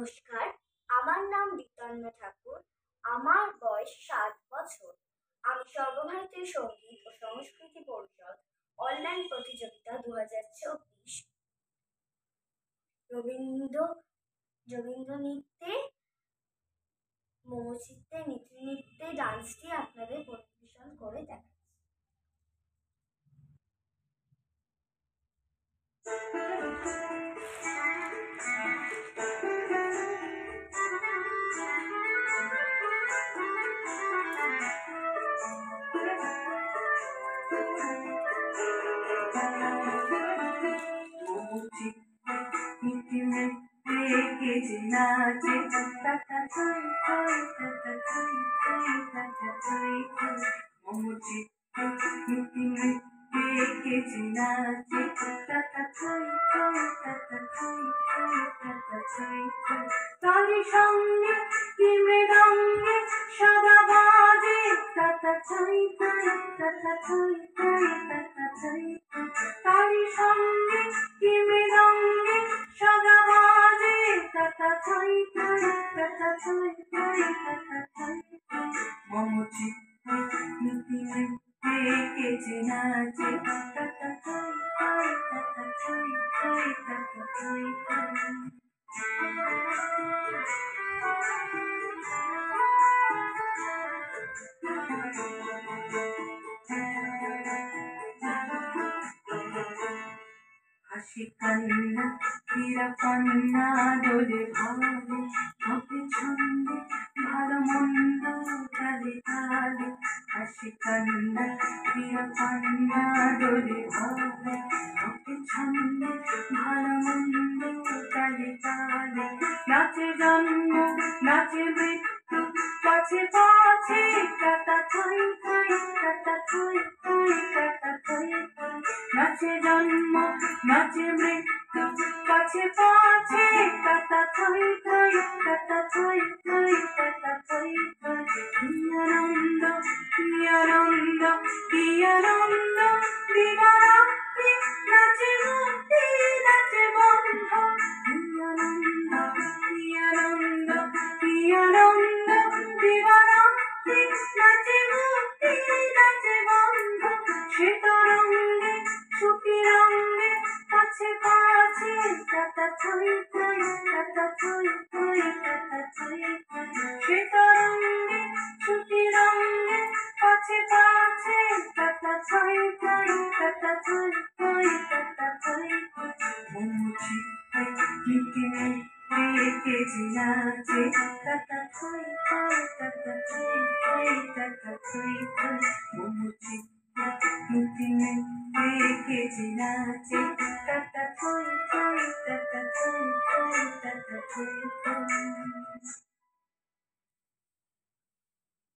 নমস্কার, আমার নাম ঋতন্না ঠাকুর। আমার বয়স ৭ বছর। আমি সর্বভারতীয় সঙ্গীত ও সংস্কৃতি পরিষদ অনলাইন প্রতিযোগিতা ২০২৪ রবীন্দ্র রবীন্দ্র নৃত্যে, মৌচিত্রে, নৃত্যে ডান্সটি আপনাদের পরিবেশন করে দেখাচ্ছি। নাচে টাটা থই থই টাটা থই থই টাটা থই থই মমুচি মিটি মিটি কেজি নাচে টাটা থই থই টাটা থই থই টাটা থই থই তারি সঙ্গে কি মৃদঙ্গে সদা বাজে টাটা থই থই টাটা থই থই টাটা থই তারি সঙ্গে কি মৃদঙ্গে সদা বাজে টাটা থই থই টাটা থই থই টাটা থই মমুচি মিটি মিটি কেজি নাচে টাটা থই থই টাটা থই থই টাটা থই থই হাসি কান্না হীরা কান্না দোলে ভালো হবে ছন্দে ভালো মন্দ তালে তালে হাসি কান্না হীরা কান্না দোলে ভালো হবে ছন্দে ভালো মন্দ তালে তালে নাচে জন্ম নাচে মৃত্যু পাছে পাছে টাটা থই থই টাটা থই থই টাটা থই থই নাচে জন্ম নাচে মৃত্যু পাছে পাছে টাটা থই থই টাটা থই থই টাটা থই থই কি আনন্দ কি আনন্দ কি আনন্দ দিবারাত্রি নাচে মুক্তি নাচে বন্ধ কি আনন্দ কি আনন্দ কি আনন্দ দিবারাত্রি নাচে মুক্তি নাচে বন্ধ সে তরঙ্গে সুখী রঙ্গে পাছে পাছে টাটা থই থই টাটা থই থই টাটা থই থই সে তরঙ্গে সুখী রঙ্গে পাছে পাছে টাটা থই থই টাটা থই থই টাটা থই থই মমুচি মিটি মিটি কেজি নাচে টাটা থই থই টাটা থই থই টাটা থই থই মমুচি মিটি মিটি কেজি নাচে টাটা থই থই টাটা থই থই টাটা থই থই